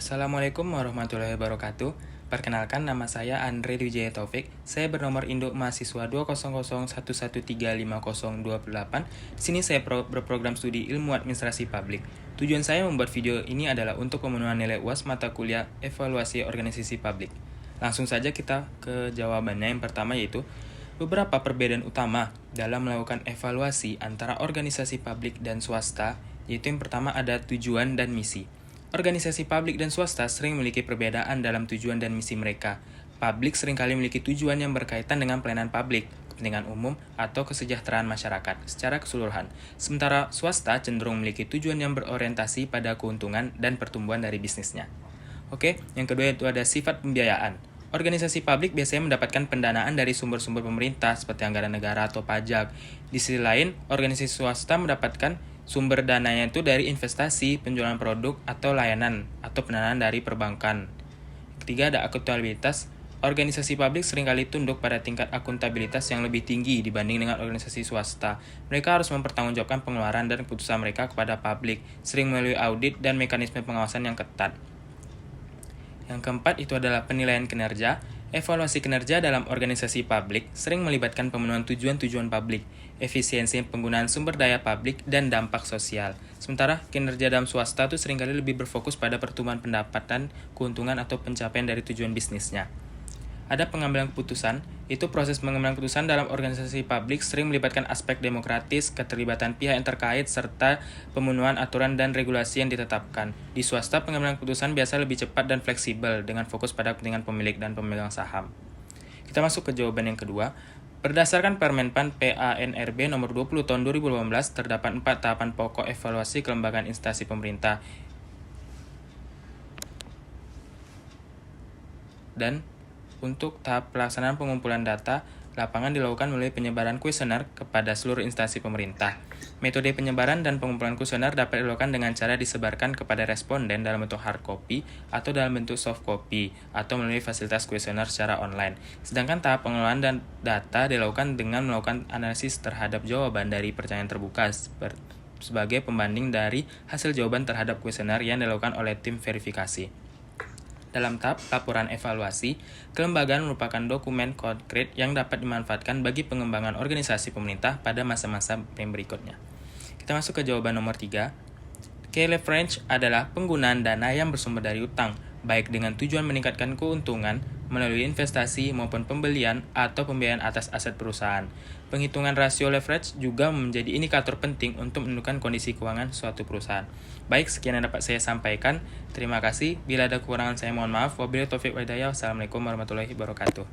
Assalamualaikum warahmatullahi wabarakatuh. Perkenalkan, nama saya Andre Wijaya Taufik. Saya bernomor induk mahasiswa 20011135028. Di sini saya berprogram studi Ilmu Administrasi Publik. Tujuan saya membuat video ini adalah untuk pemenuhan nilai UAS mata kuliah Evaluasi Organisasi Publik. Langsung saja kita ke jawabannya. Yang pertama yaitu beberapa perbedaan utama dalam melakukan evaluasi antara organisasi publik dan swasta, yaitu yang pertama ada tujuan dan misi. Organisasi publik dan swasta sering memiliki perbedaan dalam tujuan dan misi mereka. Publik seringkali memiliki tujuan yang berkaitan dengan pelayanan publik, kepentingan umum, atau kesejahteraan masyarakat secara keseluruhan. Sementara swasta cenderung memiliki tujuan yang berorientasi pada keuntungan dan pertumbuhan dari bisnisnya. Oke, yang kedua itu ada sifat pembiayaan. Organisasi publik biasanya mendapatkan pendanaan dari sumber-sumber pemerintah seperti anggaran negara atau pajak. Di sisi lain, organisasi swasta mendapatkan sumber dananya itu dari investasi, penjualan produk, atau layanan, atau pendanaan dari perbankan. Ketiga, ada akuntabilitas. Organisasi publik seringkali tunduk pada tingkat akuntabilitas yang lebih tinggi dibanding dengan organisasi swasta. Mereka harus mempertanggungjawabkan pengeluaran dan keputusan mereka kepada publik, sering melalui audit dan mekanisme pengawasan yang ketat. Yang keempat itu adalah penilaian kinerja. Evaluasi kinerja dalam organisasi publik sering melibatkan pemenuhan tujuan-tujuan publik, efisiensi penggunaan sumber daya publik, dan dampak sosial. Sementara kinerja dalam swasta itu seringkali lebih berfokus pada pertumbuhan pendapatan, keuntungan, atau pencapaian dari tujuan bisnisnya. Ada pengambilan keputusan, itu proses pengambilan keputusan dalam organisasi publik sering melibatkan aspek demokratis, keterlibatan pihak yang terkait, serta pemenuhan aturan dan regulasi yang ditetapkan. Di swasta, pengambilan keputusan biasa lebih cepat dan fleksibel, dengan fokus pada kepentingan pemilik dan pemegang saham. Kita masuk ke jawaban yang kedua. Berdasarkan Permenpan PANRB nomor 20 tahun 2018, terdapat 4 tahapan pokok evaluasi kelembagaan instansi pemerintah. Dan untuk tahap pelaksanaan pengumpulan data, lapangan dilakukan melalui penyebaran kuesioner kepada seluruh instansi pemerintah. Metode penyebaran dan pengumpulan kuesioner dapat dilakukan dengan cara disebarkan kepada responden dalam bentuk hard copy atau dalam bentuk soft copy atau melalui fasilitas kuesioner secara online. Sedangkan tahap pengelolaan dan data dilakukan dengan melakukan analisis terhadap jawaban dari pertanyaan terbuka sebagai pembanding dari hasil jawaban terhadap kuesioner yang dilakukan oleh tim verifikasi. Dalam tahap laporan evaluasi, kelembagaan merupakan dokumen konkret yang dapat dimanfaatkan bagi pengembangan organisasi pemerintah pada masa-masa yang berikutnya. Kita masuk ke jawaban nomor 3. Key leverage adalah penggunaan dana yang bersumber dari utang, baik dengan tujuan meningkatkan keuntungan melalui investasi maupun pembelian atau pembiayaan atas aset perusahaan. Penghitungan rasio leverage juga menjadi indikator penting untuk menentukan kondisi keuangan suatu perusahaan. Baik, sekian yang dapat saya sampaikan. Terima kasih. Bila ada kekurangan saya mohon maaf. Wabillahi taufiq wal hidayah. Wassalamualaikum warahmatullahi wabarakatuh.